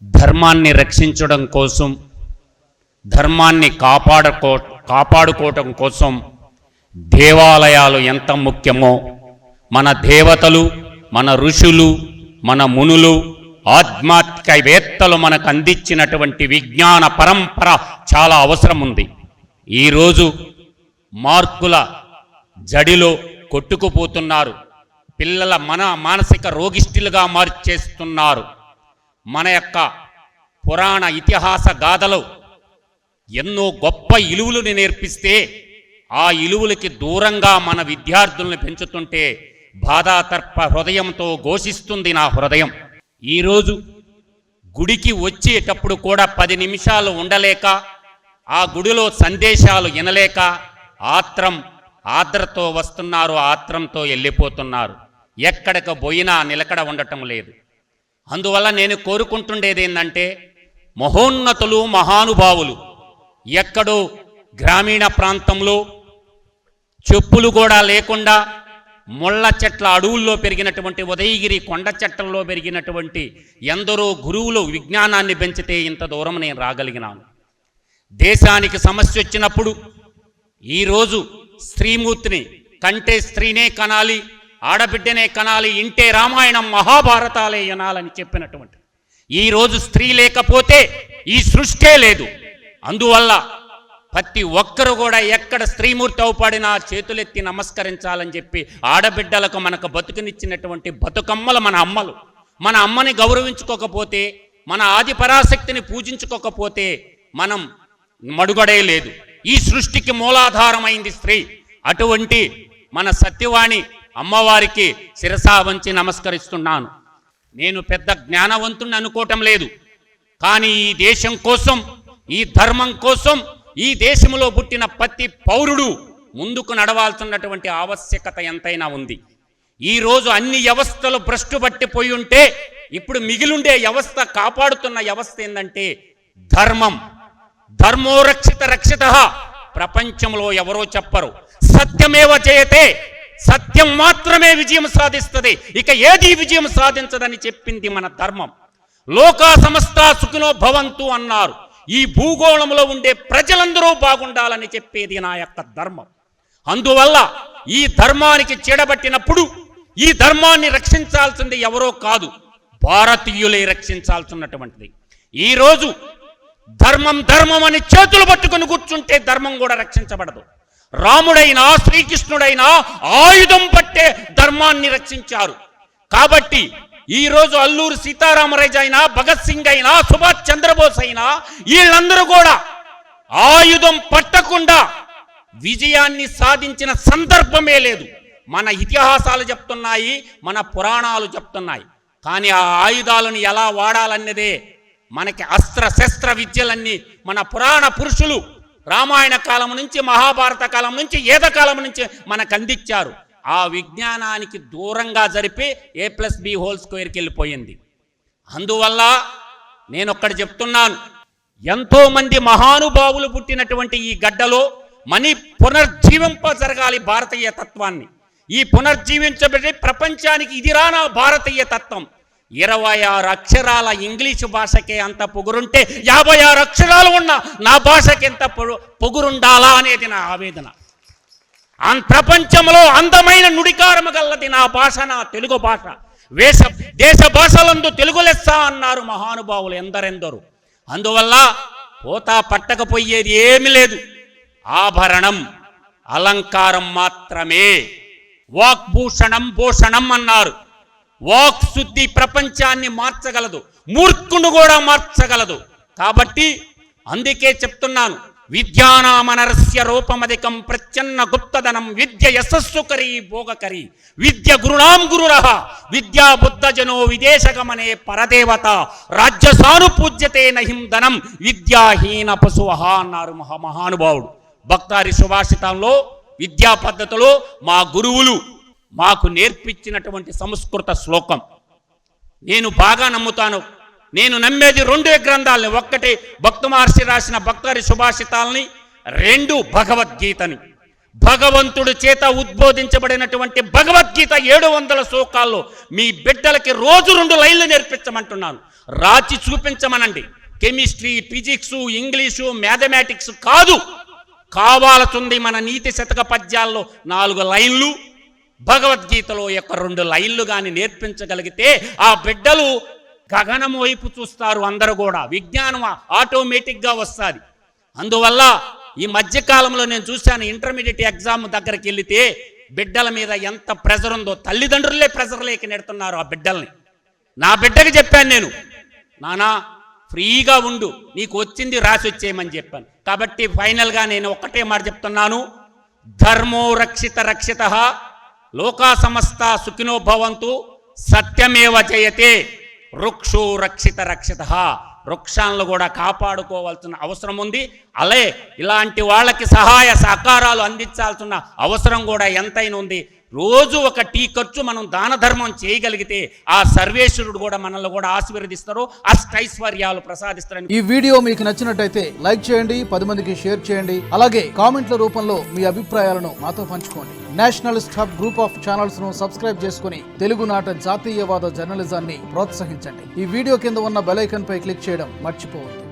ధర్మాన్ని రక్షించడం కోసం, ధర్మాన్ని కాపాడుకోవటం కోసం దేవాలయాలు ఎంత ముఖ్యమో, మన దేవతలు, మన ఋషులు, మన మునులు, ఆధ్యాత్మికవేత్తలు మనకు అందించినటువంటి విజ్ఞాన పరంపర చాలా అవసరం ఉంది. ఈరోజు మార్కుల జడిలో కొట్టుకుపోతున్నారు. పిల్లల మానసిక రోగిష్ఠులుగా మార్చేస్తున్నారు. మన యొక్క పురాణ ఇతిహాస గాథలో ఎన్నో గొప్ప ఇలువలను నేర్పిస్తే ఆ ఇలువలకి దూరంగా మన విద్యార్థులను పెంచుతుంటే బాధాతర్ప హృదయంతో ఘోషిస్తుంది నా హృదయం. ఈరోజు గుడికి వచ్చేటప్పుడు కూడా 10 నిమిషాలు ఉండలేక, ఆ గుడిలో సందేశాలు వినలేక ఆత్రంతో వస్తున్నారు, ఆత్రంతో వెళ్ళిపోతున్నారు. ఎక్కడికి పోయినా నిలకడ ఉండటం లేదు. అందువల్ల నేను కోరుకుంటుండేది ఏంటంటే, మహోన్నతులు, మహానుభావులు ఎక్కడో గ్రామీణ ప్రాంతంలో చెప్పులు కూడా లేకుండా ముళ్ళ చెట్ల అడవుల్లో పెరిగినటువంటి ఉదయగిరి కొండ చెట్లలో పెరిగినటువంటి ఎందరో గురువులు విజ్ఞానాన్ని పెంచితే ఇంత దూరం నేను రాగలిగినాను. దేశానికి సమస్య వచ్చినప్పుడు ఈరోజు స్త్రీమూర్తిని కంటే స్త్రీనే కనాలి, ఆడబిడ్డనే కనాలి, ఇంటే రామాయణం మహాభారతాలే వినాలని చెప్పినటువంటి ఈరోజు స్త్రీ లేకపోతే ఈ సృష్టే లేదు. అందువల్ల ప్రతి ఒక్కరు కూడా ఎక్కడ స్త్రీమూర్తి అవుపాడినా చేతులెత్తి నమస్కరించాలని చెప్పి ఆడబిడ్డలకు మనకు బతుకునిచ్చినటువంటి బతుకమ్మలు మన అమ్మలు. మన అమ్మని గౌరవించుకోకపోతే, మన ఆది పరాశక్తిని పూజించుకోకపోతే మనం మడుగడే లేదు. ఈ సృష్టికి మూలాధారమైంది స్త్రీ. అటువంటి మన సత్యవాణి అమ్మవారికి శిరసా వంచి నమస్కరిస్తున్నాను. నేను పెద్ద జ్ఞానవంతుణ్ణి అనుకోవటం లేదు, కానీ ఈ దేశం కోసం, ఈ ధర్మం కోసం, ఈ దేశంలో పుట్టిన ప్రతి పౌరుడు ముందుకు నడవాల్సినటువంటి ఆవశ్యకత ఎంతైనా ఉంది. ఈరోజు అన్ని వ్యవస్థలు భ్రష్టు పట్టిపోయి ఉంటే ఇప్పుడు మిగిలుండే వ్యవస్థ, కాపాడుతున్న వ్యవస్థ ఏంటంటే ధర్మం. ధర్మో రక్షిత రక్షిత. ప్రపంచంలో ఎవరో చెప్పరు, సత్యమేవ జయతే, సత్యం మాత్రమే విజయం సాధిస్తుంది, ఇక ఏది విజయం సాధించదని చెప్పింది మన ధర్మం. లోకా సమస్త సుఖినో భవంతు అన్నారు. ఈ భూగోళంలో ఉండే ప్రజలందరూ బాగుండాలని చెప్పేది నా యొక్క ధర్మం. అందువల్ల ఈ ధర్మానికి చెడబట్టినప్పుడు ఈ ధర్మాన్ని రక్షించాల్సింది ఎవరో కాదు, భారతీయులే రక్షించాల్సినటువంటిది. ఈరోజు ధర్మం ధర్మం అని చేతులు పట్టుకుని కూర్చుంటే ధర్మం కూడా రక్షించబడదు. రాముడైనా శ్రీకృష్ణుడైనా ఆయుధం పట్టే ధర్మాన్ని రక్షించారు. కాబట్టి ఈరోజు అల్లూరు సీతారామరాజు అయినా, భగత్ సింగ్ అయినా, సుభాష్ చంద్రబోస్ అయినా వీళ్ళందరూ కూడా ఆయుధం పట్టకుండా విజయాన్ని సాధించిన సందర్భమే లేదు. మన ఇతిహాసాలు చెప్తున్నాయి, మన పురాణాలు చెప్తున్నాయి. కానీ ఆ ఆయుధాలను ఎలా వాడాలన్నదే మనకి అస్త్ర శస్త్ర విద్యలన్నీ మన పురాణ పురుషులు రామాయణ కాలం నుంచి, మహాభారత కాలం నుంచి, వేద కాలం నుంచి మనకు అందించారు. ఆ విజ్ఞానానికి దూరంగా జరిపి A+B² వెళ్ళిపోయింది. అందువల్ల నేను ఒక్కటి చెప్తున్నాను, ఎంతోమంది మహానుభావులు పుట్టినటువంటి ఈ గడ్డలో మని పునర్జీవింప జరగాలి భారతీయ తత్వాన్ని. ఈ పునర్జీవించబడి ప్రపంచానికి ఇది రానా భారతీయ తత్వం. 26 అక్షరాల ఇంగ్లీషు భాషకే అంత పొగురుంటే 56 అక్షరాలు ఉన్న నా భాషకి ఎంత పొగురుండాలా అనేది నా ఆవేదన. ప్రపంచంలో అందమైన నుడికారము గల్లది నా భాష, నా తెలుగు భాష. దేశ భాషలందు తెలుగు లెస్స అన్నారు మహానుభావులు ఎందరెందరూ. అందువల్ల పోతా పట్టకపోయేది ఏమీ లేదు. ఆభరణం, అలంకారం మాత్రమే. వాక్భూషణం భూషణం అన్నారు. వాక్ శుద్ధి ప్రపంచాన్ని మార్చగలదు, మూర్ఖుడు కూడా మార్చగలదు. కాబట్టి అందుకే చెప్తున్నాను, విద్యానామనరస్య రూపమధికం ప్రచ్ఛన్న గుప్తధనం విద్య యశస్సుకరీ భోగకరీ విద్య గురుణాం గురురః విద్యా బుద్ధజనో విదేశగమనే పరదేవత రాజ్య సానుపూజ్యతే నహిం ధనం విద్యాహీన పశువః అన్నారు మహానుభావుడు. భక్తారి సుభాషితంలో విద్యా పద్ధతిలో మా గురువులు మాకు నేర్పించినటువంటి సంస్కృత శ్లోకం నేను బాగా నమ్ముతాను. నేను నమ్మేది 2 గ్రంథాలని, ఒకటి భక్త మహర్షి రాసిన భక్తారి సుభాషితాలని, 2 భగవద్గీతని. భగవంతుడి చేత ఉద్బోధించబడినటువంటి భగవద్గీత 700 శ్లోకాల్లో మీ బిడ్డలకి రోజు 2 లైన్లు నేర్పించమంటున్నాను. రాచి చూపించమనండి. కెమిస్ట్రీ, ఫిజిక్స్, ఇంగ్లీషు, మ్యాథమెటిక్స్ కాదు. కావాల్సింది మన నీతి శతక పద్యాల్లో 4 లైన్లు, భగవద్గీతలో యొక్క 2 లైన్లు కానీ నేర్పించగలిగితే ఆ బిడ్డలు గగనం వైపు చూస్తారు. అందరూ కూడా విజ్ఞానం ఆటోమేటిక్గా వస్తుంది. అందువల్ల ఈ మధ్యకాలంలో నేను చూశాను, ఇంటర్మీడియట్ ఎగ్జామ్ దగ్గరికి వెళితే బిడ్డల మీద ఎంత ప్రెజర్ ఉందో. తల్లిదండ్రులే ప్రెజర్ లేక నెడుతున్నారు ఆ బిడ్డల్ని. నా బిడ్డకి చెప్పాను నేను, నానా ఫ్రీగా ఉండు, నీకు వచ్చింది రాసి వచ్చేయమని చెప్పాను. కాబట్టి ఫైనల్గా నేను ఒక్కటే మాట చెప్తున్నాను, ధర్మో రక్షిత రక్షిత, లోకా సమస్త సుఖినో భవంతు, సత్యమేవ జయతే, వృక్షో రక్షిత రక్షిత. వృక్షాలను కూడా కాపాడుకోవాల్సిన అవసరం ఉంది. అలాగే ఇలాంటి వాళ్ళకి సహాయ సహకారాలు అందించాల్సిన అవసరం కూడా ఎంతైనా ఉంది. రోజు ఒక టీ ఖర్చు మనం దాన ధర్మం చేయగలిగితే ఆ సర్వేశ్వరుడు కూడా మనల్ని కూడా ఆశీర్వదిస్తారు, అష్టైశ్వర్యాలు ప్రసాదిస్తారని. ఈ వీడియో మీకు నచ్చినట్టయితే లైక్ చేయండి, 10 మందికి షేర్ చేయండి. అలాగే కామెంట్ల రూపంలో మీ అభిప్రాయాలను మాతో పంచుకోండి. Nationalist hub group of channels ను సబ్స్క్రైబ్ చేసుకుని తెలుగునాట జాతీయవాద జర్నలిజాన్ని ప్రోత్సహించండి. ఈ వీడియో కింద ఉన్న బెల్ ఐకాన్ పై క్లిక్ చేయడం మర్చిపోవద్దు.